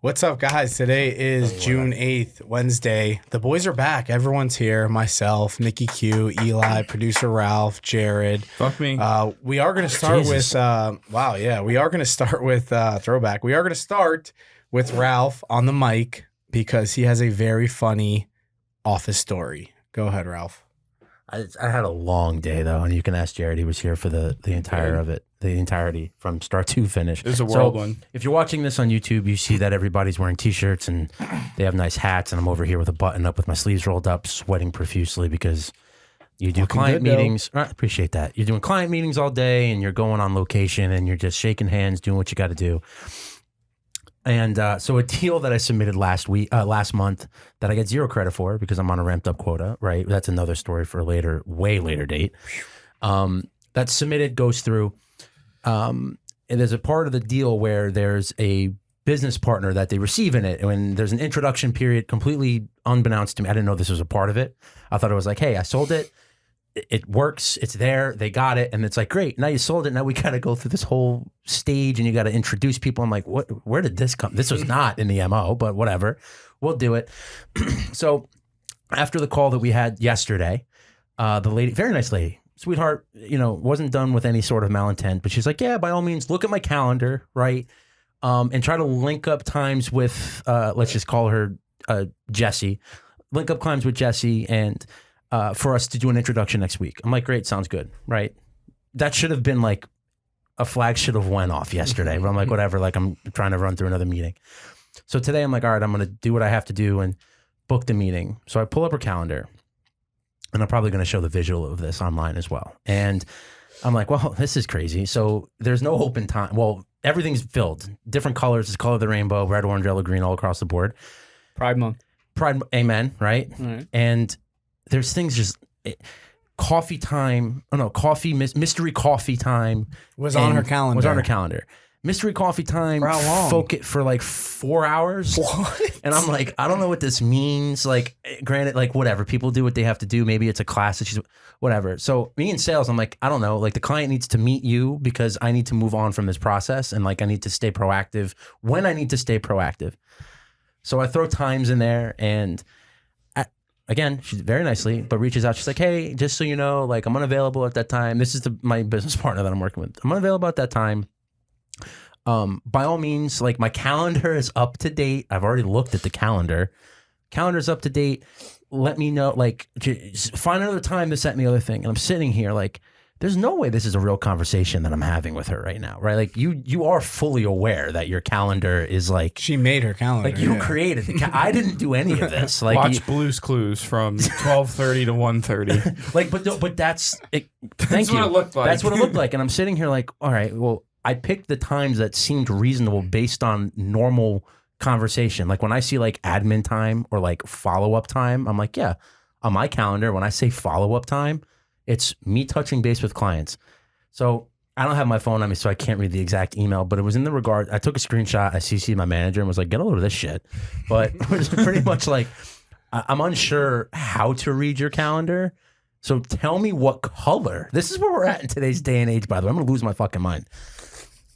What's up, guys? Today is June 8th, Wednesday. The boys are back. Everyone's here. Myself, Nikki Q, Eli, producer Ralph, Jared. Fuck me. We are going to start with, we are going to start with throwback. We are going to start with Ralph on the mic because he has a very funny office story. Go ahead, Ralph. I had a long day though, and you can ask Jared. He was here for the entire of it, the entirety from start to finish. It was a whirlwind. If you're watching this on YouTube, you see that everybody's wearing T-shirts and they have nice hats, and I'm over here with a button up with my sleeves rolled up, sweating profusely because you do client meetings. I appreciate that. You're doing client meetings all day, and you're going on location, and you're just shaking hands, doing what you got to do. And so a deal that I submitted last month that I get zero credit for because I'm on a ramped up quota, right? That's another story for a later, way later date. That's submitted, goes through. And there's a part of the deal where there's a business partner that they receive in it. When there's an introduction period, completely unbeknownst to me. I didn't know this was a part of it. I thought it was like, hey, I sold it. It works. It's there. They got it. And it's like, great. Now you sold it. Now we got to go through this whole stage and you got to introduce people. I'm like, what? Where did this come? This was not in the MO, but whatever. We'll do it. So after the call that we had yesterday, the lady, very nice lady, sweetheart, wasn't done with any sort of malintent, but she's like, yeah, by all means, look at my calendar, right? And try to link up times with, let's just call her Jessie. Link up times with Jessie and for us to do an introduction next week. I'm like, great, sounds good, right? That should have been like a flag should have went off yesterday, but I'm like, whatever, like I'm trying to run through another meeting. So today I'm like, all right, I'm going to do what I have to do and book the meeting. So I pull up her calendar and I'm probably going to show the visual of this online as well. And I'm like, well, this is crazy. So there's no open time. Well, everything's filled. Different colors, it's color of the rainbow, red, orange, yellow, green, all across the board. Pride month. Pride, amen, right? And there's things just coffee time. Oh no, mystery coffee time Was on her calendar. Was on her calendar. Mystery coffee time. For how long? Focus for like 4 hours. What? And I'm like, I don't know what this means. Like, granted, like whatever, people do what they have to do. Maybe it's a class that she's whatever. So me in sales, I'm like, I don't know. Like the client needs to meet you because I need to move on from this process, and like I need to stay proactive when I need to stay proactive. So I throw times in there and. Again, she's very nicely, but reaches out. She's like, hey, just so you know, like I'm unavailable at that time. This is my business partner that I'm working with. I'm unavailable at that time. By all means, like my calendar is up to date. I've already looked at the calendar. Calendar's up to date. Let me know, like, just find another time to set me other thing. And I'm sitting here like, there's no way this is a real conversation that I'm having with her right now, right? Like you are fully aware that your calendar is like She made her calendar. like you created the I didn't do any of this. Like Watch Blue's Clues from 12:30 to 1:30. like, but that's it. Thank you. What it looked like. That's what it looked like. And I'm sitting here like, all right, well, I picked the times that seemed reasonable based on normal conversation. Like when I see like admin time or like follow-up time, I'm like, yeah, on my calendar, when I say follow-up time, it's me touching base with clients. So I don't have my phone on me, so I can't read the exact email, but it was in the regard. I took a screenshot. I CC'd my manager and was like, get a load of this shit. But it was pretty much like, I'm unsure how to read your calendar. So tell me what color. This is where we're at in today's day and age, by the way. I'm going to lose my fucking mind.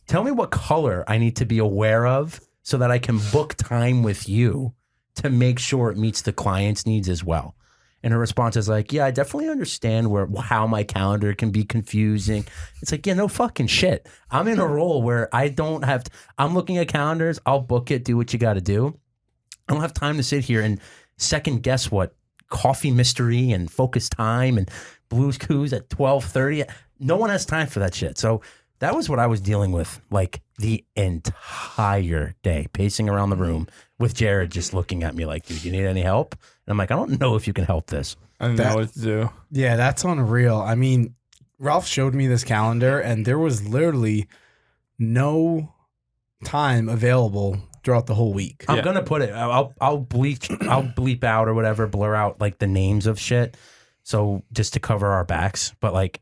Tell me what color I need to be aware of so that I can book time with you to make sure it meets the client's needs as well. And her response is like, yeah, I definitely understand how my calendar can be confusing. It's like, yeah, no fucking shit. I'm in a role where I don't have I'm looking at calendars. I'll book it, do what you got to do. I don't have time to sit here and second guess what coffee mystery and focus time and Blue's Clues at 12:30. No one has time for that shit. So that was what I was dealing with like the entire day, pacing around the room with Jared just looking at me like, dude, you need any help? And I'm like, I don't know if you can help this. I don't know what to do. Yeah, that's unreal. I mean, Ralph showed me this calendar and there was literally no time available throughout the whole week. I'm gonna put it. I'll bleep out or whatever, blur out like the names of shit. So just to cover our backs, but like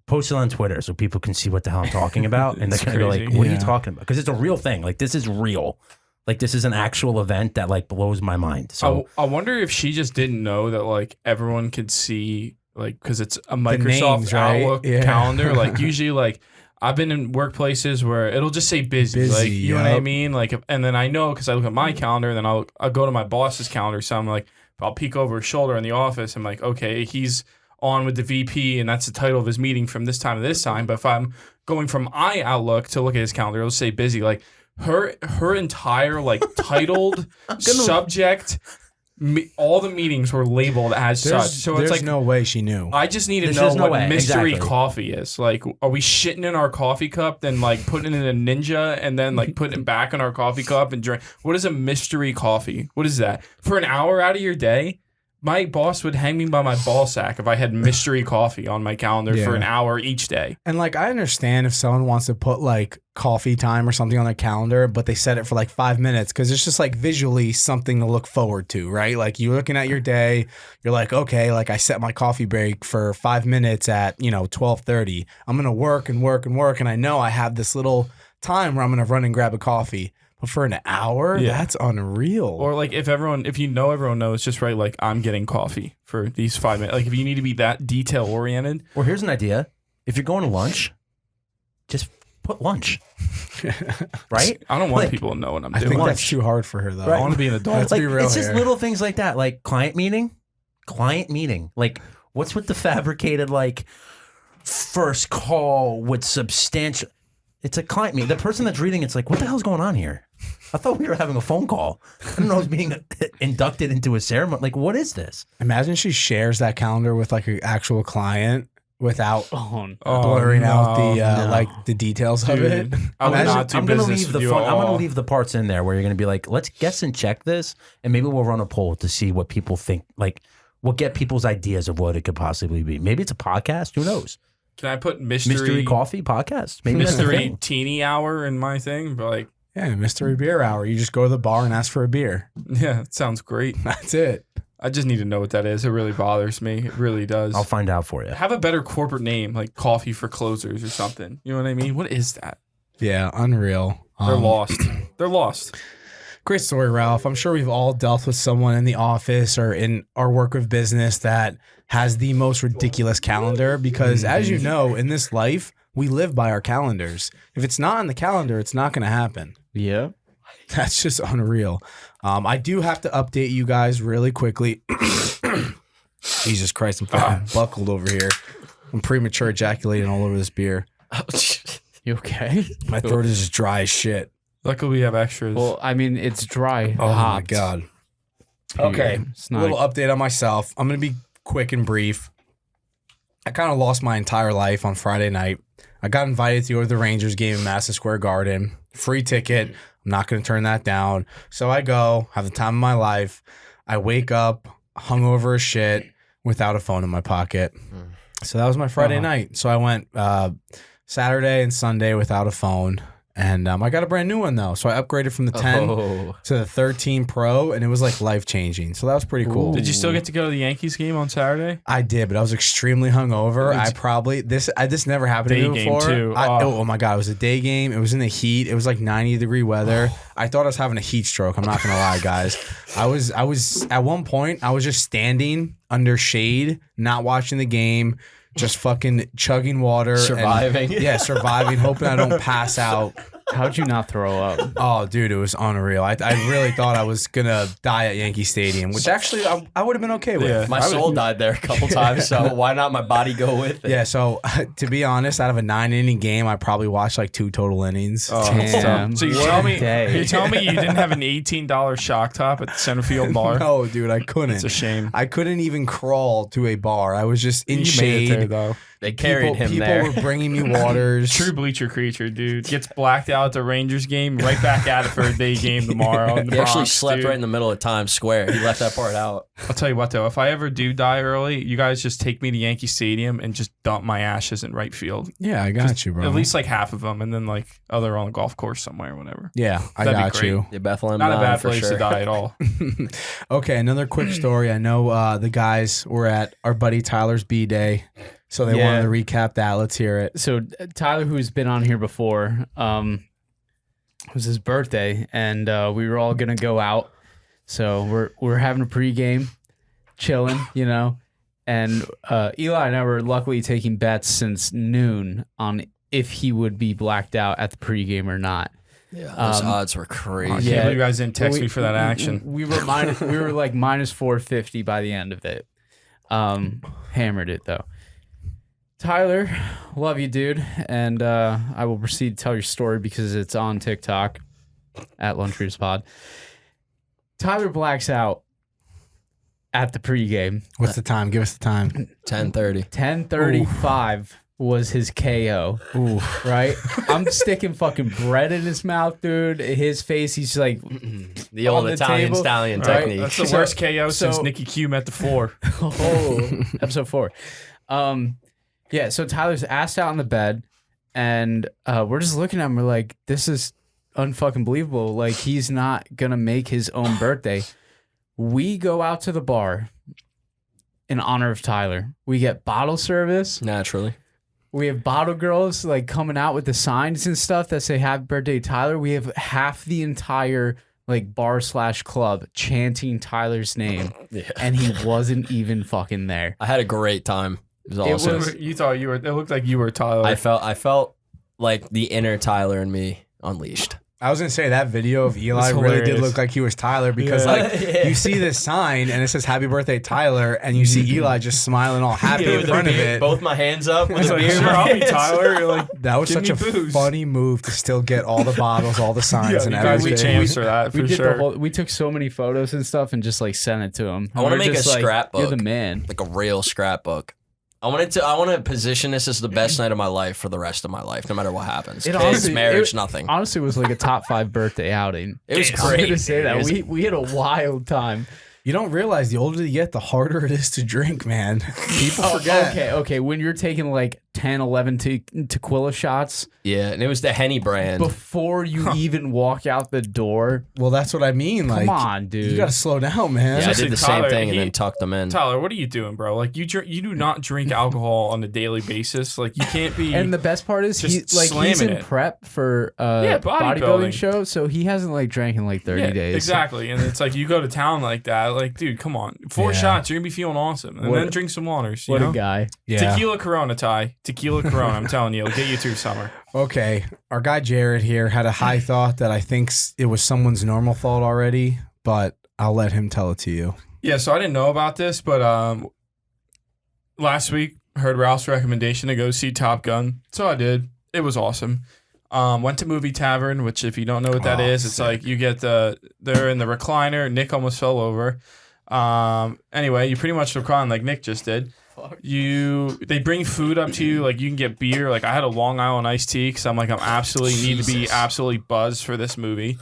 post it on Twitter so people can see what the hell I'm talking about, and they're gonna go like, "What are you talking about?" Because it's a real thing. Like this is real. Like this is an actual event that like blows my mind. So I wonder if she just didn't know that like everyone could see like because it's a Microsoft names, right? Outlook calendar. Like usually like I've been in workplaces where it'll just say busy, like, you know what I mean? Like, and then I know because I look at my calendar, and then I'll go to my boss's calendar. So I'm like, I'll peek over his shoulder in the office. I'm like, okay, he's on with the VP, and that's the title of his meeting from this time to this time. But if I'm going from iOutlook to look at his calendar, it'll say busy. Like her entire like titled subject. All the meetings were labeled as such. So there's it's like no way she knew. I just need to know what mystery coffee is. Like, are we shitting in our coffee cup, then like putting it in a Ninja, and then like putting it back in our coffee cup and drink? What is a mystery coffee? What is that? For an hour out of your day, my boss would hang me by my ball sack if I had mystery coffee on my calendar for an hour each day. And like, I understand if someone wants to put like coffee time or something on their calendar, but they set it for like 5 minutes because it's just like visually something to look forward to, right? Like you're looking at your day, you're like, okay, like I set my coffee break for 5 minutes at 12:30. I'm gonna work and work and work, and I know I have this little time where I'm gonna run and grab a coffee. But for an hour, that's unreal. Or like if everyone knows, just write like I'm getting coffee for these 5 minutes. Like if you need to be that detail oriented. Or here's an idea: if you're going to lunch, just put lunch. Right? I don't want people to know what I'm doing. I think that's too hard for her though. Right. I want to be an adult. Let's be real It's here. just little things like that, like client meeting. Like what's with the fabricated like first call with substantial? It's a client meeting. The person that's reading it's like, what the hell's going on here? I thought we were having a phone call. I don't know, I was being inducted into a ceremony. Like, what is this? Imagine she shares that calendar with like an actual client without blurring out the like the details of it. I'm gonna leave the parts in there where you're gonna be like, let's guess and check this, and maybe we'll run a poll to see what people think. Like, we'll get people's ideas of what it could possibly be. Maybe it's a podcast. Who knows? Can I put mystery coffee podcast? Maybe mystery teeny hour in my thing? But like, yeah, mystery beer hour. You just go to the bar and ask for a beer. Yeah, it sounds great. That's it. I just need to know what that is. It really bothers me. It really does. I'll find out for you. Have a better corporate name, like Coffee for Closers or something. You know what I mean? What is that? Yeah, unreal. They're lost. They're lost. Great story, Ralph. I'm sure we've all dealt with someone in the office or in our work of business that has the most ridiculous calendar because, as you know, in this life, we live by our calendars. If it's not on the calendar, it's not going to happen. Yeah. That's just unreal. I do have to update you guys really quickly. Jesus Christ, I'm fucking buckled over here. I'm premature ejaculating all over this beer. You okay? My throat is just dry as shit. Luckily, we have extras. Well, I mean, it's dry. Oh hot. my God. Okay, It's a not little update on myself. I'm going to be quick and brief. I kind of lost my entire life on Friday night. I got invited to go to the Rangers game in Madison Square Garden. Free ticket. I'm not going to turn that down. So I go, have the time of my life. I wake up, hungover as shit, without a phone in my pocket. So that was my Friday night. So I went Saturday and Sunday without a phone. And I got a brand new one, though. So I upgraded from the 10 to the 13 Pro, and it was like life-changing. So that was pretty cool. Did you still get to go to the Yankees game on Saturday? I did, but I was extremely hungover. This never happened to me before. Day game, too. Oh my God, it was a day game. It was in the heat. It was like 90-degree weather. I thought I was having a heat stroke. I'm not going to lie, guys. I was at one point, I was just standing under shade, not watching the game, just fucking chugging water. Surviving. Surviving, hoping I don't pass out. How'd you not throw up? Oh, dude, it was unreal. I really thought I was going to die at Yankee Stadium, which actually I would have been okay with. Yeah. My soul died there a couple times, so why not my body go with it? Yeah, so to be honest, out of a 9-inning game, I probably watched like 2 total innings. Oh, Damn. so you tell me you didn't have an $18 shock top at the center field bar? No, dude, I couldn't. It's a shame. I couldn't even crawl to a bar. I was just in You shade. made it there, though. They carried him there. People were bringing me waters. True bleacher creature, dude. Gets blacked out at the Rangers game, right back at it for a day game tomorrow. In the He actually Bronx, slept dude. right in the middle of Times Square. He left that part out. I'll tell you what, though. If I ever do die early, you guys just take me to Yankee Stadium and just dump my ashes in right field. Yeah, I got you, bro. At least like half of them, and then like other on the golf course somewhere or whatever. Yeah, I That'd be got great. you. Yeah, Bethlehem Not a 9 bad for place sure. to die at all. Okay, another quick story. I know the guys were at our buddy Tyler's B-Day, so they wanted to recap that. Let's hear it. So Tyler, who's been on here before, it was his birthday, and we were all gonna go out. So we're having a pregame, chilling, and Eli and I were luckily taking bets since noon on if he would be blacked out at the pregame or not. Yeah, those odds were crazy. I can't believe you guys didn't text me for that action. We were like minus 450 by the end of it. Hammered it though. Tyler, love you, dude, and I will proceed to tell your story because it's on TikTok at Lunch Readers Pod. Tyler blacks out at the pregame. What's the time? Give us the time. 10:30. 10:35 was his KO. Ooh. Right? I'm sticking fucking bread in his mouth, dude. His face, he's like The old on the Italian table, stallion right? technique. That's the worst KO since Nikki Q met the 4. oh, episode 4. Yeah, so Tyler's assed out on the bed, and we're just looking at him. We're like, this is unfucking believable. Like, he's not gonna make his own birthday. We go out to the bar in honor of Tyler. We get bottle service. Naturally. We have bottle girls like coming out with the signs and stuff that say "Happy Birthday, Tyler." We have half the entire like bar/club chanting Tyler's name, and he wasn't even fucking there. I had a great time. It was awesome. You thought you were. It looked like you were Tyler. I felt like the inner Tyler in me unleashed. I was gonna say that video of Eli It's really did hilarious. look like he was Tyler because you see this sign and it says "Happy Birthday, Tyler," and you see Eli just smiling all happy in with front the of beer, it. both my hands up with It's a like, beer in sure, my I'll be hands. Tyler. You're like, That was Give such a me booze. funny move to still get all the bottles, all the signs, and you guys everything. be champs for that We for did sure. the whole. We took so many photos and stuff and just like sent it to him. I wanna We're make a just like, scrapbook. You're the man. Like a real scrapbook. I want to position this as the best night of my life for the rest of my life, no matter what happens. It Kids, honestly- marriage, it- nothing. Honestly, it was like a top 5 birthday outing. It was I'm great. gonna say that It was- we had a wild time. You don't realize the older you get, the harder it is to drink, man. People forget. Okay. When you're taking like 10, 11 tequila shots Yeah, and it was the Henny brand. before you even walk out the door. Well, that's what I mean. Like, Come on, dude. you gotta slow down, man. Yeah, I Honestly, did the Tyler, same thing and he- then tucked them in. Tyler, what are you doing, bro? Like you do not drink alcohol on a daily basis. Like you can't be. And the best part is Just he's slamming in it. prep for Yeah, bodybuilding bodybuilding. show, so he hasn't like drank in like 30 yeah, days. exactly. And it's like you go to town like that. Like, dude, come on, 4 Yeah. shots, you're gonna be feeling awesome, and What- then drink some waters. You What know? a guy. Yeah. Tequila Corona, Ty. Tequila Corona. I'm telling you, it'll get you through summer. Okay, our guy Jared here had a high thought that I think it was someone's normal thought already, but I'll let him tell it to you. Yeah, so I didn't know about this, but last week heard Ralph's recommendation to go see Top Gun, so I did. It was awesome. Went to Movie Tavern, which if you don't know what that is, it's like you get they're in the recliner. Nick almost fell over. Anyway, you pretty much recline like Nick just did. They bring food up to you, like you can get beer. Like I had a Long Island iced tea because I'm absolutely need to be absolutely buzzed for this movie.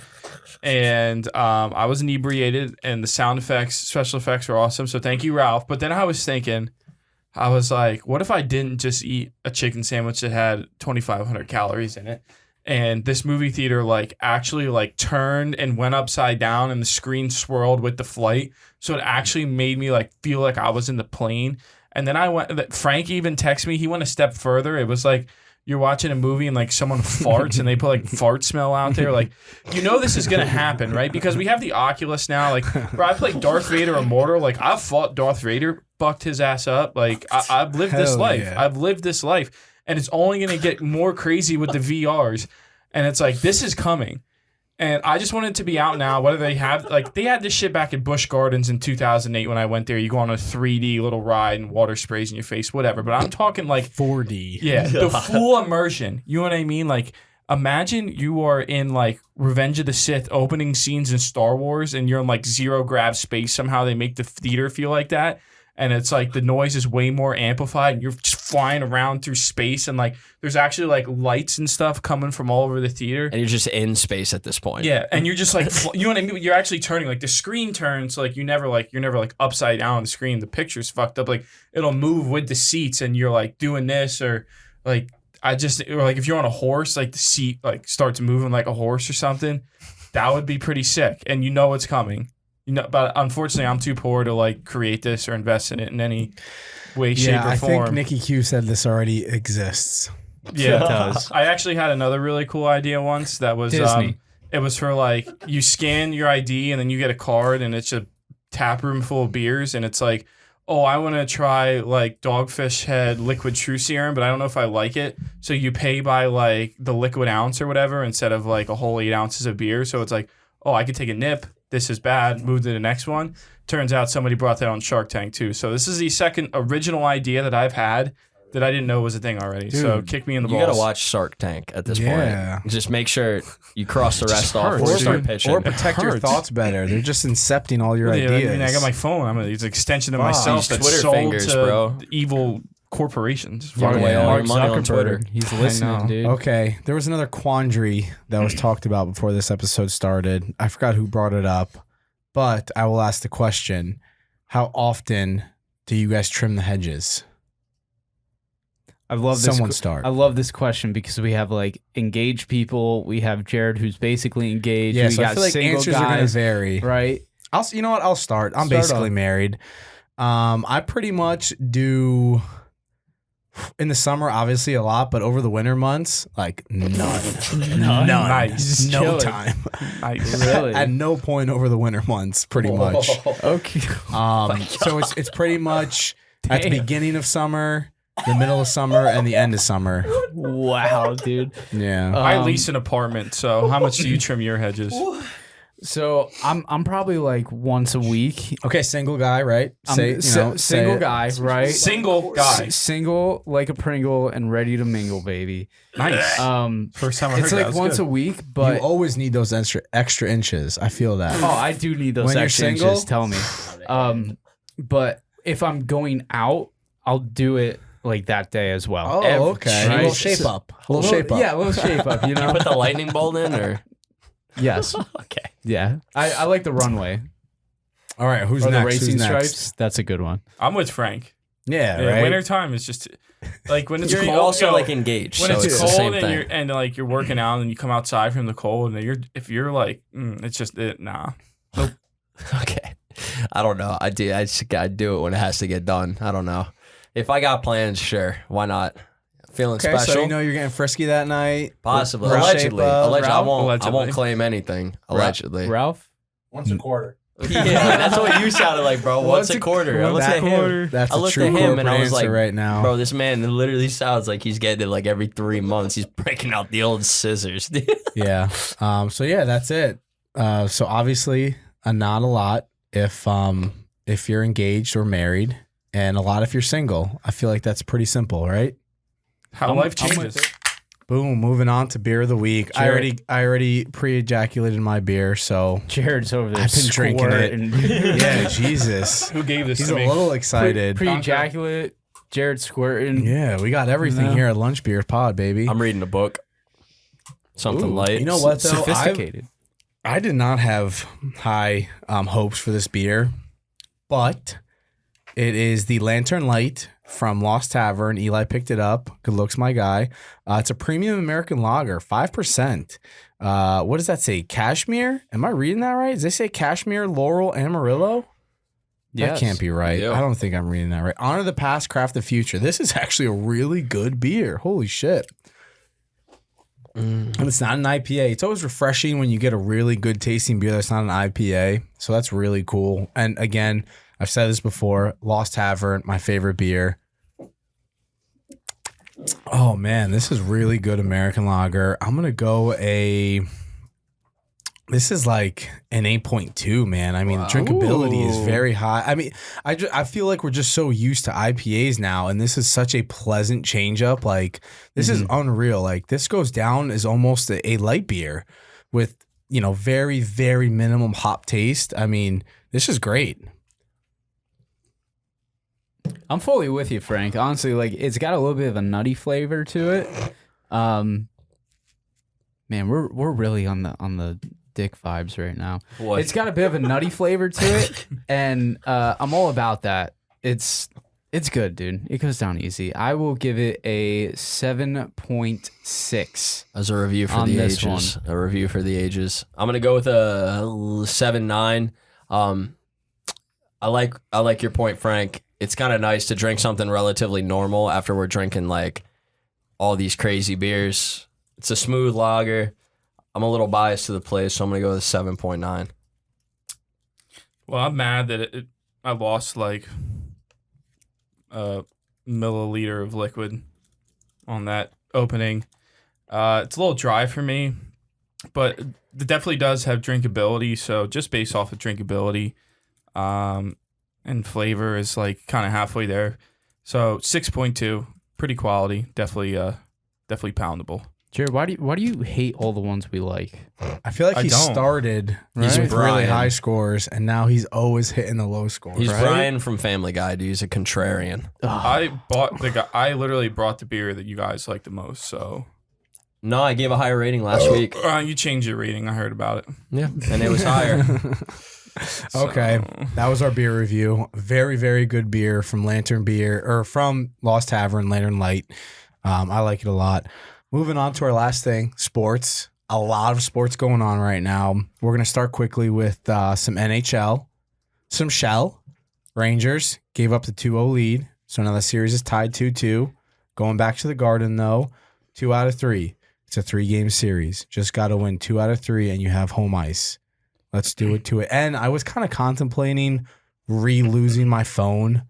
And I was inebriated, and the special effects were awesome. So thank you, Ralph. But then I was thinking, I was like, what if I didn't just eat a chicken sandwich that had 2,500 calories in it? And this movie theater actually turned and went upside down, and the screen swirled with the flight. So it actually made me feel like I was in the plane. And then Frank even texted me. He went a step further. It was like you're watching a movie and someone farts and they put fart smell out there. This is gonna happen, right? Because we have the Oculus now. Bro, I played Darth Vader Immortal. I've fought Darth Vader, fucked his ass up. I've lived this Hell life. yeah. I've lived this life, and it's only gonna get more crazy with the VRs. And it's this is coming. And I just want it to be out now. Whether they have they had this shit back at Busch Gardens in 2008 when I went there. You go on a 3D little ride and water sprays in your face, whatever. But I'm talking 4D. yeah, the full immersion. You know what I mean? Imagine you are in Revenge of the Sith opening scenes in Star Wars, and you're in zero grav space. Somehow they make the theater feel like that. And it's the noise is way more amplified, and you're just flying around through space, and there's actually lights and stuff coming from all over the theater. And you're just in space at this point. Yeah, and you're just you know what I mean? You're actually turning the screen turns you're never upside down on the screen. The picture's fucked up. It'll move with the seats, and you're doing this or or if you're on a horse, the seat starts moving like a horse or something. That would be pretty sick, and it's coming. But unfortunately, I'm too poor to create this or invest in it in any way, shape, or I form. think Nikki Q said this already exists. Yeah, It does. I actually had another really cool idea once that was Disney. it was for you scan your ID and then you get a card and it's a tap room full of beers and it's oh, I want to try like Dogfish Head liquid true serum, but I don't know if I like it. So you pay by like the liquid ounce or whatever instead of like a whole 8 ounces of beer. So it's like, oh, I could take a nip. This is bad. Move to the next one. Turns out somebody brought that on Shark Tank too. So this is the second original idea that I've had that I didn't know was a thing already. Dude, so kick me in the balls. You gotta watch Shark Tank at this point. Just make sure you cross the rest off before you start pitching. Or protect your thoughts better. They're just incepting all your ideas. I mean, I got my phone. It's an extension of myself that's Twitter sold fingers, to bro. evil corporations. Fuck away all your money on Twitter. He's listening, dude. Okay, there was another quandary that was talked about before this episode started. I forgot who brought it up, but I will ask the question: how often do you guys trim the hedges? I love this. Someone start. I love this question because we have like engaged people. We have Jared who's basically engaged. Yeah, we so I got feel like single answers are going to guys, vary. right? You know what? I'll start. I'm Start basically off. married. I pretty much do in the summer, obviously a lot, but over the winter months, like none. None. Nice. No Chilling. time. Nice. Really? At no point over the winter months, pretty much. Okay. So it's pretty much at the Damn. beginning of summer, the middle of summer, and the end of summer. Wow, dude. Yeah. I lease an apartment, so how much do you trim your hedges? So I'm probably like once a week. Okay, single guy, right? I'm single guy, right? Single guy. Single like a Pringle and ready to mingle, baby. Nice. First time I heard It's that. like That's once good. a week, You but always need those extra inches. I feel that. oh, I do need those When you're extra single? inches. Tell me. But if I'm going out, I'll do it like that day as well. Oh, okay. right? A little shape up. A little shape up. Yeah, a little shape up. You know. Put the lightning bolt in, or Yes. okay. Yeah. I like the runway All right. Who's or the next? racing Who's next? stripes. That's a good one. I'm with Frank. Yeah, Yeah, right. wintertime is just like when it's You're cold. also yo, like engaged, when so it's it's the cold same and thing. you're and like you're working out and you come outside from the cold and if you're like it's just nah. Okay. I don't know. I just gotta do it when it has to get done. I don't know. If I got plans, sure. Why not? Feeling Okay, special? so you know you're getting frisky that night. Possibly. Little Allegedly. shape up. Allegedly. I Ralph? won't Allegedly. claim anything. Allegedly. Ralph. Once a quarter. Yeah, that's what you sounded like, bro. What's a quarter? I looked at him. That's I a looked true at him and I corporate was like, answer right now. bro, this man literally sounds like he's getting it like every 3 months. He's breaking out the old scissors. Yeah. So yeah, that's it. So obviously, not a lot if you're engaged or married, and a lot if you're single. I feel like that's pretty simple, right? How life changes. Boom. Moving on to beer of the week. Jared. I already pre-ejaculated my beer, so Jared's over there. I've been drinking it. squirting. yeah, Jesus. Who gave this He's to a me? little excited. Pre-ejaculate. Jared squirting. Yeah, we got everything No. here at Lunch Beer Pod, baby. I'm reading a book. Something Ooh, light. You know what, though? Sophisticated. I did not have high hopes for this beer, but it is the Lantern Light from Lost Tavern. Eli picked it up. Good looks, my guy. It's a premium American lager, 5%. What does that say? Cashmere? Am I reading that right? Does they say Cashmere, Laurel, Amarillo? That Yes. can't be right. Yeah. I don't think I'm reading that right. Honor the past, craft the future. This is actually a really good beer. Holy shit. And it's not an IPA. It's always refreshing when you get a really good tasting beer that's not an IPA. So that's really cool. And again, I've said this before, Lost Tavern, my favorite beer. Oh man, this is really good American lager. I'm going to go this is like an 8.2, man. I mean, the drinkability is Ooh. very high. I mean, I feel like we're just so used to IPAs now, and this is such a pleasant change up. Like, this is unreal. Like, this goes down as almost a light beer with, very, very minimum hop taste. I mean, this is great. I'm fully with you, Frank. Honestly, like it's got a little bit of a nutty flavor to it. Man, we're really on the dick vibes right now. What? It's got a bit of a nutty flavor to it, and I'm all about that. It's good, dude. It goes down easy. I will give it a 7.6. As a review for on the this ages. A review for the ages. I'm gonna go with a 7.9. I like your point, Frank. It's kind of nice to drink something relatively normal after we're drinking like all these crazy beers. It's a smooth lager. I'm a little biased to the place, so I'm gonna go with a 7.9. Well, I'm mad that I lost like a milliliter of liquid on that opening. It's a little dry for me, but it definitely does have drinkability. So just based off of drinkability, and flavor is like kind of halfway there. So 6.2, pretty quality, definitely poundable. Jared, why do you hate all the ones we like? I feel like I he don't. started He's with really Brian. high scores, and now he's always hitting the low scores. He's right? Brian from Family Guy. Dude, he's a contrarian. I literally brought the beer that you guys like the most. So No, I gave a higher rating last week. you changed your rating. I heard about it. Yeah, and it was higher. Okay, that was our beer review. Very, very good beer from Lantern Beer, or from Lost Tavern, Lantern Light. I like it a lot. Moving on to our last thing, sports. A lot of sports going on right now. We're going to start quickly with some NHL, some Shell. Rangers gave up the 2-0 lead, so now the series is tied 2-2. Going back to the Garden, though, 2 out of 3. It's a 3-game series. Just got to win 2 out of 3, and you have home ice. Let's do it to it. And I was kind of contemplating losing my phone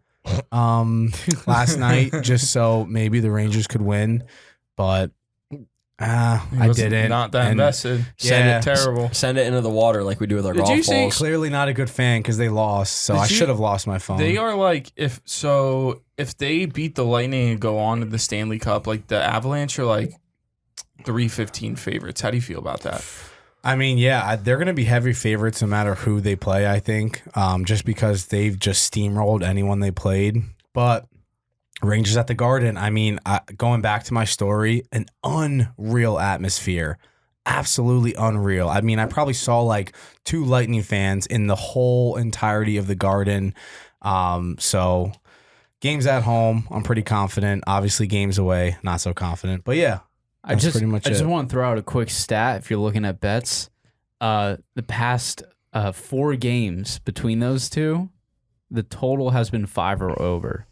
last night just so maybe the Rangers could win, but I didn't. Not that And invested. Yeah. Terrible. Send it into the water like we do with our Did golf you see- balls. Clearly not a good fan because they lost, so Did I you- should have lost my phone. They are like if they beat the Lightning and go on to the Stanley Cup, like the Avalanche are like 3-15 favorites. How do you feel about that? I mean, yeah, they're going to be heavy favorites no matter who they play, I think, just because they've just steamrolled anyone they played. But Rangers at the Garden, I mean, going back to my story, an unreal atmosphere. Absolutely unreal. I mean, I probably saw like 2 Lightning fans in the whole entirety of the Garden. So games at home, I'm pretty confident. Obviously, games away, not so confident. But yeah, I that's pretty much just it. want to throw out a quick stat if you're looking at bets. The past 4 games between those two, the total has been 5 or over.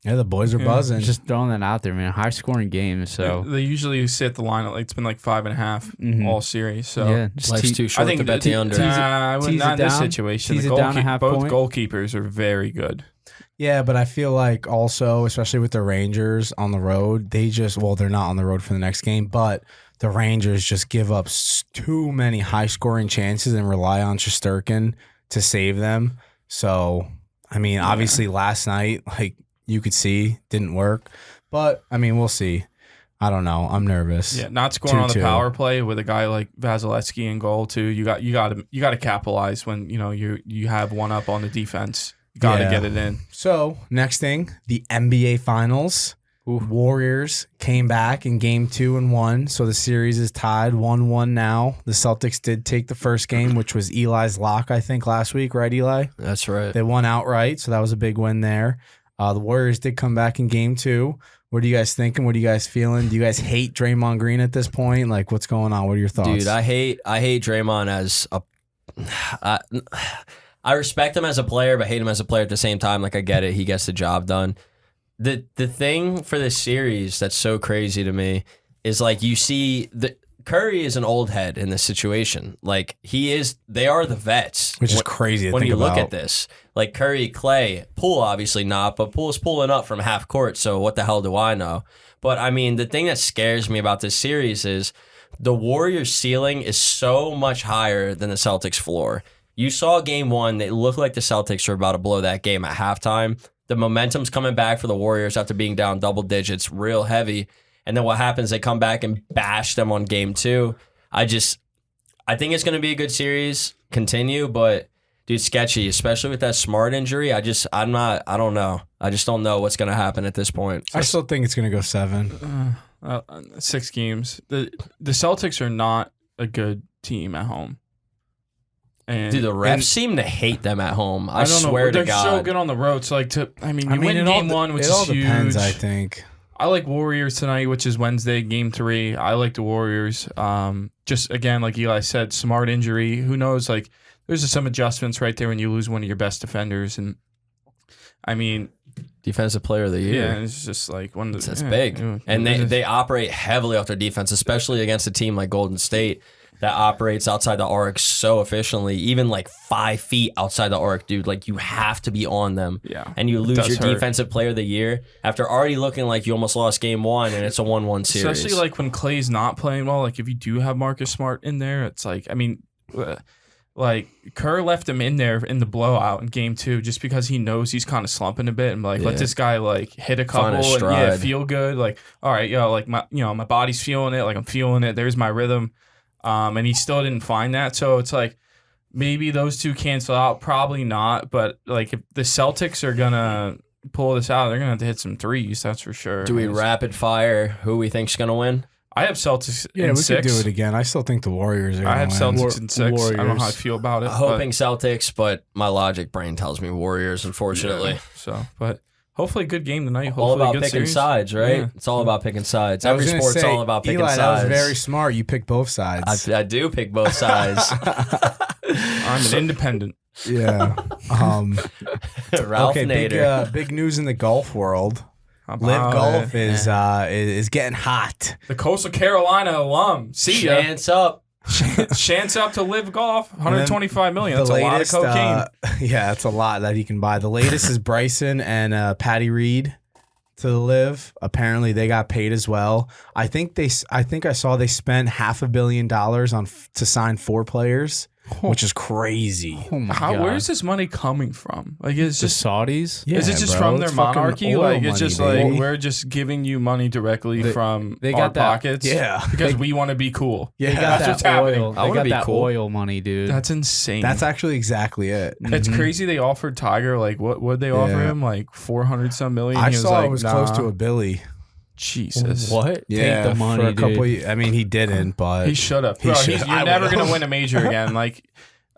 Yeah, the boys are buzzing. Just throwing that out there, man. High scoring games. So They usually sit the line at like it's been like 5.5 all series. So yeah, just Life's too I short think to bet the under. I wouldn't tease not it in this down, situation. tease The it down a half both point. goalkeepers are very good. Yeah, but I feel like also, especially with the Rangers on the road, they're not on the road for the next game, but the Rangers just give up too many high-scoring chances and rely on Shesterkin to save them. So, I mean, obviously last night, like you could see, didn't work. But, I mean, we'll see. I don't know. I'm nervous. Yeah, not scoring on the 2-2. power play with a guy like Vasilevsky in goal too. You got to capitalize when you have one up on the defense. You got to Yeah. get it in. So, next thing, the NBA Finals. Warriors came back in game 2 and won. So the series is tied 1-1 now. The Celtics did take the first game, which was Eli's lock, I think, last week, right, Eli? That's right. They won outright, so that was a big win there. The Warriors did come back in game 2. What are you guys thinking? What are you guys feeling? Do you guys hate Draymond Green at this point? Like, what's going on? What are your thoughts? Dude, I hate Draymond as a. I respect him as a player, but hate him as a player at the same time. Like I get it, he gets the job done. The thing for this series that's so crazy to me is like you see Curry is an old head in this situation. Like they are the vets, Which is crazy to when think you look about. at this. Like Curry, Clay, Poole obviously not, but Poole's pulling up from half court. So what the hell do I know? But I mean, the thing that scares me about this series is the Warriors' ceiling is so much higher than the Celtics' floor. You saw game 1; it looked like the Celtics were about to blow that game at halftime. The momentum's coming back for the Warriors after being down double digits, real heavy. And then what happens? They come back and bash them on game 2. I think it's going to be a good series, continue, but dude, sketchy, especially with that Smart injury. I don't know. I just don't know what's going to happen at this point. I still think it's going to go 7. 6 games. The Celtics are not a good team at home. And Dude, the refs seem to hate them at home. I don't swear know. to They're God. so good on the road. So like you win it game all, 1, which it all is huge. depends, I think. I like Warriors tonight, which is Wednesday, game 3. I like the Warriors. Just again, like Eli said, Smart injury. Who knows? Like there's just some adjustments right there when you lose one of your best defenders. And I mean, Defensive player of the year. yeah, it's just like one of the That's big. yeah, And it is. they operate heavily off their defense, especially against a team like Golden State. that operates outside the arc so efficiently, even like 5 feet outside the arc, dude. Like you have to be on them. Yeah. And you lose your hurt. defensive player of the year after already looking like you almost lost game 1 and it's a 1-1 series. Especially like when Clay's not playing well. Like if you do have Marcus Smart in there, it's like, I mean, like Kerr left him in there in the blowout in game 2 just because he knows he's kind of slumping a bit and like let this guy like hit a couple and feel good. Like, all right, like my body's feeling it. Like I'm feeling it. There's my rhythm. And he still didn't find that. So it's like maybe those two cancel out. Probably not. But like if the Celtics are gonna pull this out, they're gonna have to hit some threes. That's for sure. Do we rapid fire who we think's gonna win? I have Celtics Yeah, in we 6. could do it again. I still think the Warriors are I have gonna win. Celtics in 6. I don't know how I feel about it. Hoping Celtics, but my logic brain tells me Warriors, unfortunately. Yeah, so, but hopefully good game tonight. Hopefully All about good picking series. sides, right? Yeah. It's all about picking sides. I was Every gonna sport's say, all about picking Eli, sides. that was very smart. You picked both sides. I do pick both sides. I'm an independent. Yeah. Ralph Okay. Nader. Big news in the golf world. How Live about Golf it? is getting hot. The Coastal Carolina alum. See ya. Chance up. Chance up to Live Golf. 125 million. That's a lot of cocaine. Yeah, that's a lot that he can buy. The latest is Bryson and Patty Reed to the Live. Apparently, they got paid as well. I think I saw they spent $500 million to sign 4 players, which is crazy. Oh my God. Where's this money coming from? Like, it's The just. Saudis? Yeah, is it just bro, from their it's fucking monarchy? oil Like, it's money, just baby. like we're just giving you money directly from they our got that- pockets. Yeah. Because we want to be cool. Yeah, They got That's that what's happening. oil. I They wanna got be that cool. oil money, dude. That's insane. That's actually exactly it. It's crazy they offered Tiger, like, what would they offer Yeah. him? Like 400 some million? I He was saw like, it was close nah. to a Billy. Jesus. what? Yeah, Take the money, for a couple. dude. I mean, he didn't, but He should have. He Bro, should. you're I never would've. going to win a major again. Like,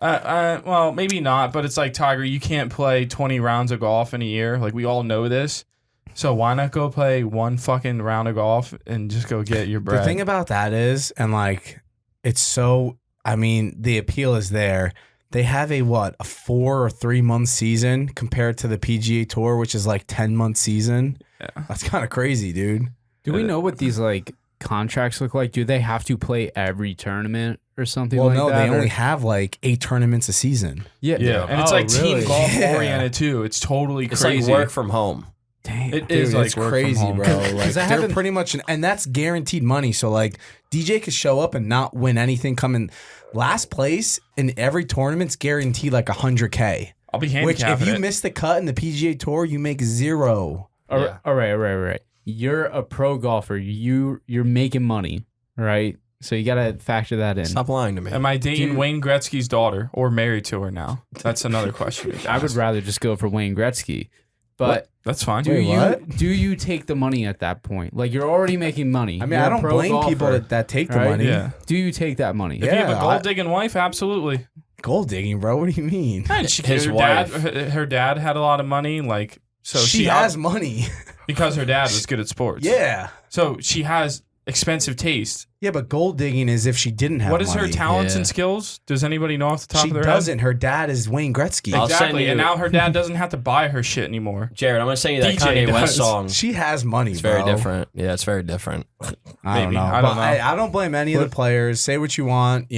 well, maybe not, but it's like, Tiger, you can't play 20 rounds of golf in a year. Like, we all know this. So why not go play one fucking round of golf and just go get your bread? the thing about that is, and like, it's so. I mean, the appeal is there. They have a 4 or 3 month season compared to the PGA Tour, which is like 10-month season. Yeah. That's kind of crazy, dude. Do we know what these like contracts look like? Do they have to play every tournament or something Well, like no, that? they or- only have like 8 tournaments a season. yeah, Yeah. And it's Oh, like really? team golf Yeah. oriented too. It's totally It's crazy. like work from home. Damn. It Dude, is like it's work from crazy, home. bro. Like, I they're haven't- pretty much, and that's guaranteed money. So like, DJ could show up and not win anything. Coming last place in every tournament's guaranteed like $100K. I'll be Which, handicapping if you it. miss the cut in the PGA Tour, you make 0. All Yeah. right. You're a pro golfer. You're making money, right? So you gotta factor that in. Stop lying to me. Am I dating Dude. Wayne Gretzky's daughter or married to her now? That's another question. I would rather just go for Wayne Gretzky, but That's fine. do Wait, you what? do you take the money at that point? Like you're already making money. I mean, You're I a don't pro blame people golfer. that take the Right? money. Yeah. Do you take that money? If you have a Yeah, gold digging wife, absolutely. Gold digging, bro. What do you mean? And she, His her wife. Dad, her dad had a lot of money, like so she has money. because her dad was good at sports. Yeah. So she has expensive taste. Yeah, but gold digging is if she didn't have What is her money. talents Yeah. and skills? Does anybody know off the top She of their doesn't. Her dad is Wayne Gretzky. I'll head? send Exactly. you- And now her dad doesn't have to buy her shit anymore. Jared, I'm going to send you that DJ Kanye West does. song. She has money, It's bro. very different. Yeah, it's very different. I Maybe. don't know. I don't But know. I don't blame any of the players. Say what you want,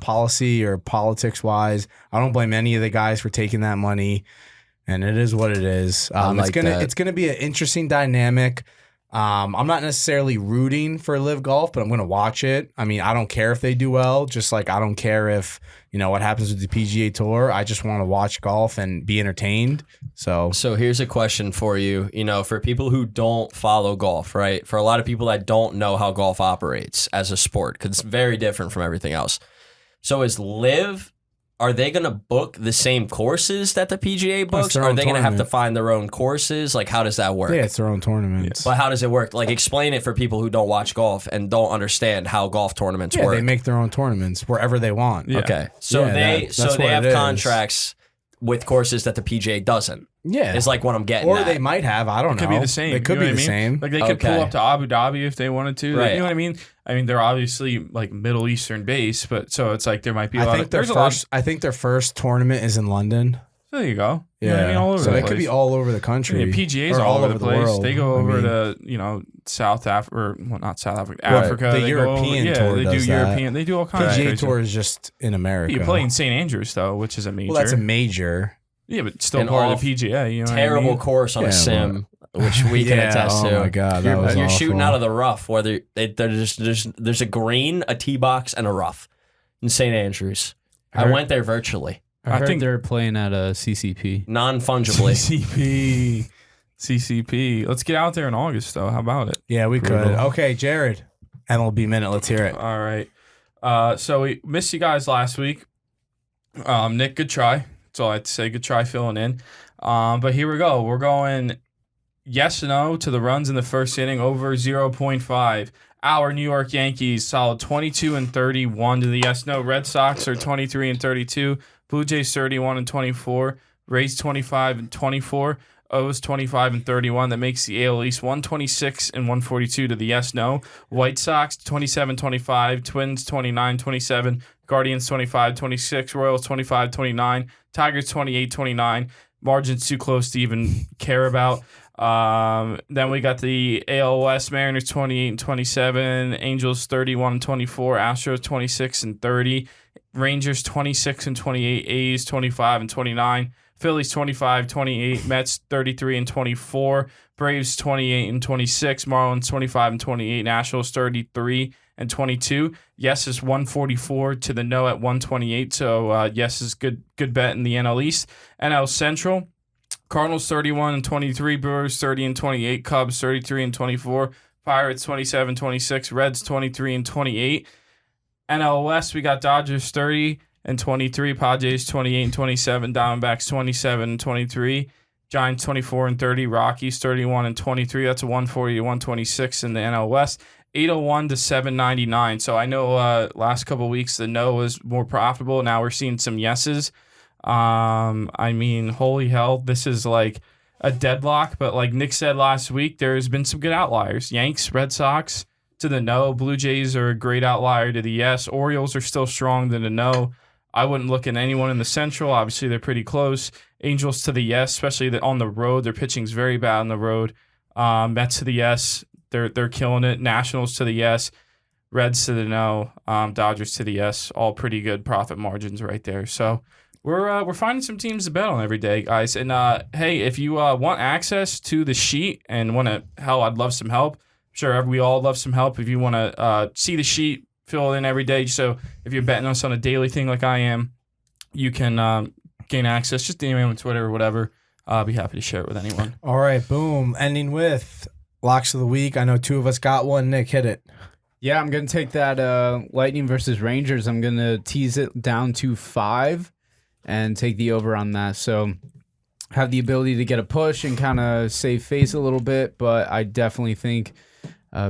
policy or politics wise. I don't blame any of the guys for taking that money, and it is what it is. like that. It's gonna be an interesting dynamic. I'm not necessarily rooting for Live Golf, but I'm gonna watch it. I mean, I don't care if they do well. Just like I don't care if what happens with the PGA Tour. I just want to watch golf and be entertained. So So here's a question for you. For people who don't follow golf, right? For a lot of people that don't know how golf operates as a sport, because it's very different from everything else. So is Live, are they going to book the same courses that the PGA books? their Are own they going to have to tournament. find their own courses? Like, how does that work? yeah, it's their own tournaments. But how does it work? Like, explain it for people who don't watch golf and don't understand how golf tournaments Yeah, work. they make their own tournaments wherever they want. Yeah. Okay. So Yeah, that's they what have it is. contracts with courses that the PGA doesn't. Yeah, Is like what I'm getting or at. they might have. I don't It know. could be the same. It could You know be what the I mean? same. Like they could pull Okay. up to Abu Dhabi if they wanted to. Right. You know what I mean? I mean, they're obviously like Middle Eastern based, but so it's like there might be a I lot think of their there's a lot. first. I think their first tournament is in London. So there you go. Yeah, You know what I mean? All over so the it place. could be all over the country. Yeah, PGA's or all over the place. world. They go over I mean, to South Africa, or well, not South Africa, Right. Africa. The They European go over, tour they do does that. European. They do all kinds of PGA crazy. Tour is just in America. You play in St. Andrews though, which is a major. Well, that's a major. Yeah, but still An part of off- the PGA. You know Terrible what I mean? course on Yeah, a sim, which we can attest oh to. my god, that was You're awful. shooting out of the rough. Whether there's a green, a tee box, and a rough in St. Andrews. I Heard- went there virtually, I think- think they're playing at a CCP. non-fungibly. CCP. Let's get out there in August though. How about it? Yeah, we could. Brutal. Okay, Jared, MLB Minute. Let's hear it. All right. So we missed you guys last week. Nick, good try. That's all I have to say. Good try filling in. But here we go. We're going yes or no to the runs in the first inning over 0.5. Our New York Yankees solid 22-31 to the yes no. Red Sox are 23-32. Blue Jays 31-24. Rays 25-24. O's 25-31. That makes the AL East 126-142 to the yes no. White Sox 27-25. Twins 29-27. Guardians 25-26. Royals 25-29. Tigers 28-29. Margins too close to even care about. Then we got the AL West. Mariners 28-27. Angels 31-24. Astros 26-30. Rangers 26-28. A's 25-29. Phillies 25-28, Mets 33-24, Braves 28-26, Marlins 25-28, Nationals 33-22. Yes is 144 to the no at 128. So yes is good bet in the NL East. NL Central, Cardinals 31-23, Brewers 30-28, Cubs 33-24, Pirates 27-26, Reds 23-28. NL West, we got Dodgers 30-23, Padres 28-27, Diamondbacks 27-23, Giants 24-30, Rockies 31-23. That's a 140-126 in the NL West. 801 to 799. So I know last couple of weeks the no was more profitable. Now we're seeing some yeses. I mean, holy hell, this is like a deadlock. But like Nick said last week, there's been some good outliers. Yanks, Red Sox to the no. Blue Jays are a great outlier to the yes. Orioles are still strong to the no. I wouldn't look at anyone in the Central. Obviously, they're pretty close. Angels to the yes, especially on the road. Their pitching's very bad on the road. Mets to the yes. They're killing it. Nationals to the yes. Reds to the no. Dodgers to the yes. All pretty good profit margins right there. So we're finding some teams to bet on every day, guys. And hey, if you want access to the sheet and want to, I'd love some help. Sure, we all love some help. If you want to see the sheet, fill it in every day. So if you're betting us on a daily thing like I am, you can gain access. Just DM me on Twitter or whatever. I'll be happy to share it with anyone. All right, boom. Ending with locks of the week. I know two of us got one. Nick, hit it. Yeah, I'm going to take that Lightning versus Rangers. I'm going to tease it down to 5 and take the over on that. So have the ability to get a push and kind of save face a little bit, but I definitely think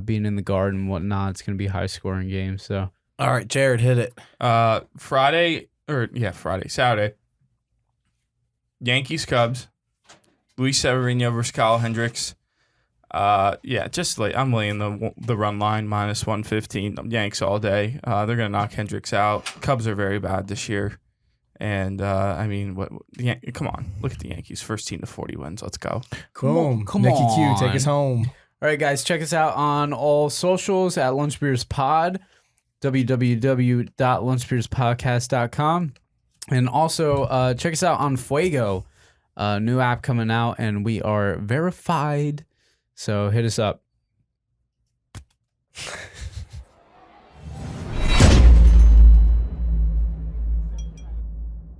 being in the Garden and whatnot, it's going to be a high-scoring game. So All right, Jared, hit it. Saturday. Yankees, Cubs. Luis Severino versus Kyle Hendricks. I'm laying the run line minus 115. Yanks all day. They're gonna knock Hendricks out. Cubs are very bad this year, and come on, look at the Yankees. First team to 40 wins. Let's go. Boom. come Nicky Q, on. take us home. all right, guys, check us out on all socials at LunchBeersPod, www.lunchbeerspodcast.com. And also check us out on Fuego, new app coming out, and we are verified. So hit us up.